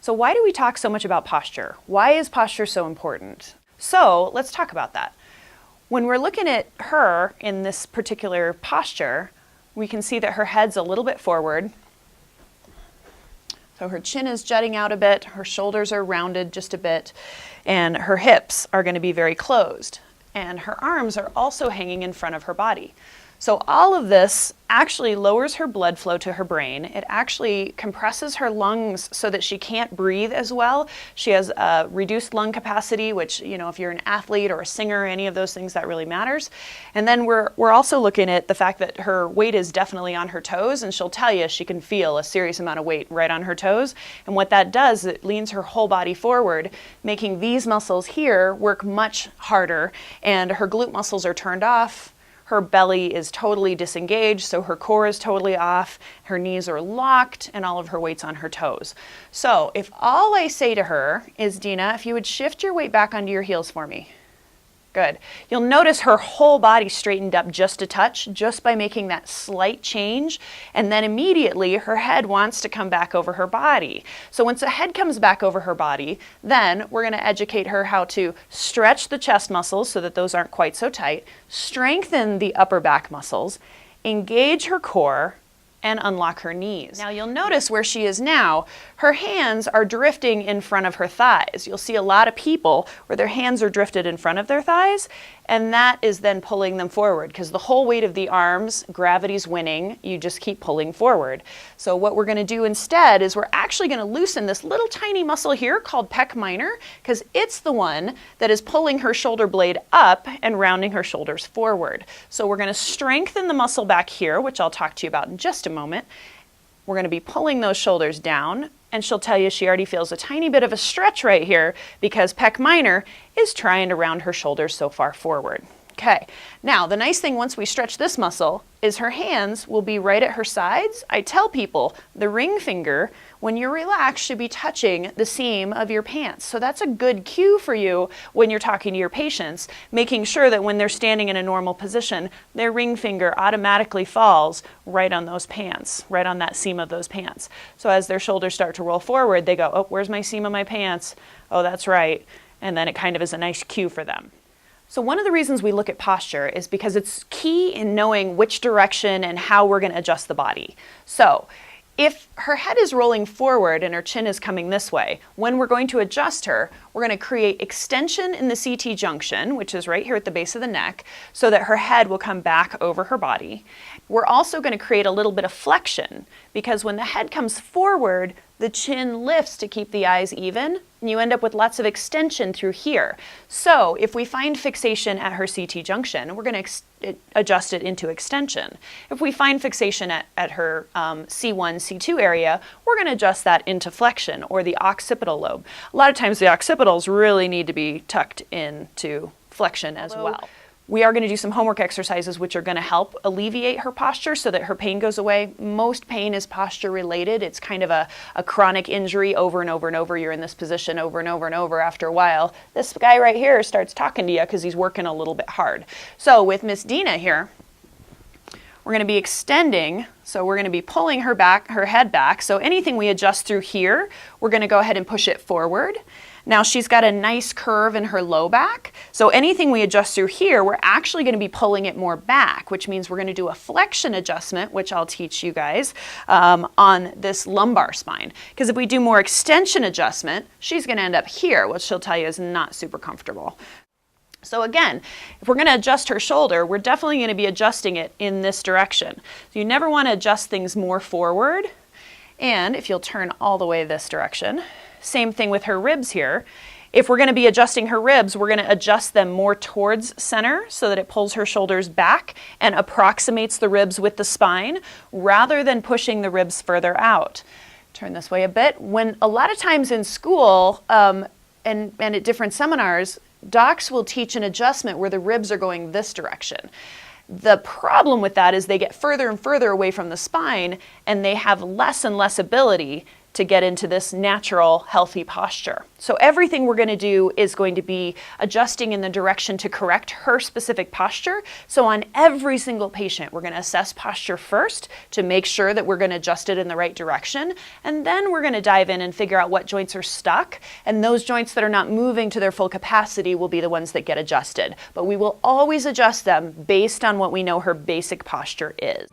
So why do we talk so much about posture? Why is posture so important? So let's talk about that. When we're looking at her in this particular posture, we can see that her head's a little bit forward. So her chin is jutting out a bit, her shoulders are rounded just a bit, and her hips are going to be very closed. And her arms are also hanging in front of her body. So all of this actually lowers her blood flow to her brain. It actually compresses her lungs so that she can't breathe as well. She has a reduced lung capacity, which, you know, if you're an athlete or a singer, any of those things, that really matters. And then we're also looking at the fact that her weight is definitely on her toes, and she'll tell you she can feel a serious amount of weight right on her toes. And what that does, it leans her whole body forward, making these muscles here work much harder, and her glute muscles are turned off. Her belly is totally disengaged, so her core is totally off, her knees are locked, and all of her weight's on her toes. So if all I say to her is, Dina, if you would shift your weight back onto your heels for me. Good. You'll notice her whole body straightened up just a touch, just by making that slight change, and then immediately her head wants to come back over her body. So once the head comes back over her body, then we're going to educate her how to stretch the chest muscles so that those aren't quite so tight, strengthen the upper back muscles, engage her core, and unlock her knees. Now you'll notice where she is now, her hands are drifting in front of her thighs. You'll see a lot of people where their hands are drifted in front of their thighs, and that is then pulling them forward because the whole weight of the arms, gravity's winning, you just keep pulling forward. So what we're going to do instead is we're actually going to loosen this little tiny muscle here called pec minor, because it's the one that is pulling her shoulder blade up and rounding her shoulders forward. So we're going to strengthen the muscle back here, which I'll talk to you about in just a moment. We're going to be pulling those shoulders down, and she'll tell you she already feels a tiny bit of a stretch right here because pec minor is trying to round her shoulders so far forward. Okay, now the nice thing once we stretch this muscle is her hands will be right at her sides. I tell people the ring finger, when you're relaxed, should be touching the seam of your pants. So that's a good cue for you when you're talking to your patients, making sure that when they're standing in a normal position, their ring finger automatically falls right on those pants, right on that seam of those pants. So as their shoulders start to roll forward, they go, oh, where's my seam of my pants? Oh, that's right. And then it kind of is a nice cue for them. So one of the reasons we look at posture is because it's key in knowing which direction and how we're going to adjust the body. So if her head is rolling forward and her chin is coming this way, when we're going to adjust her, we're going to create extension in the CT junction, which is right here at the base of the neck, so that her head will come back over her body. We're also going to create a little bit of flexion, because when the head comes forward, the chin lifts to keep the eyes even, and you end up with lots of extension through here. So if we find fixation at her CT junction, we're going to adjust it into extension. If we find fixation at her C1, C2 area, we're going to adjust that into flexion, or the occipital lobe. A lot of times the occipitals really need to be tucked into flexion as well. We are going to do some homework exercises which are going to help alleviate her posture so that her pain goes away. Most pain is posture related. It's kind of a chronic injury over and over and over. You're in this position over and over and over. After a while, this guy right here starts talking to you because he's working a little bit hard. So with Miss Dina here, we're going to be extending, so we're going to be pulling her back, her head back. So anything we adjust through here, we're going to go ahead and push it forward. Now she's got a nice curve in her low back, so anything we adjust through here, we're actually going to be pulling it more back, which means we're going to do a flexion adjustment, which I'll teach you guys, on this lumbar spine. Because if we do more extension adjustment, she's going to end up here, which she'll tell you is not super comfortable. So again, if we're going to adjust her shoulder, we're definitely going to be adjusting it in this direction. So you never want to adjust things more forward. And if you'll turn all the way this direction, same thing with her ribs here. If we're going to be adjusting her ribs, we're going to adjust them more towards center so that it pulls her shoulders back and approximates the ribs with the spine rather than pushing the ribs further out. Turn this way a bit. When a lot of times in school and at different seminars, docs will teach an adjustment where the ribs are going this direction. The problem with that is they get further and further away from the spine and they have less and less ability to get into this natural, healthy posture. So everything we're going to do is going to be adjusting in the direction to correct her specific posture. So on every single patient, we're going to assess posture first to make sure that we're going to adjust it in the right direction. And then we're going to dive in and figure out what joints are stuck. And those joints that are not moving to their full capacity will be the ones that get adjusted. But we will always adjust them based on what we know her basic posture is.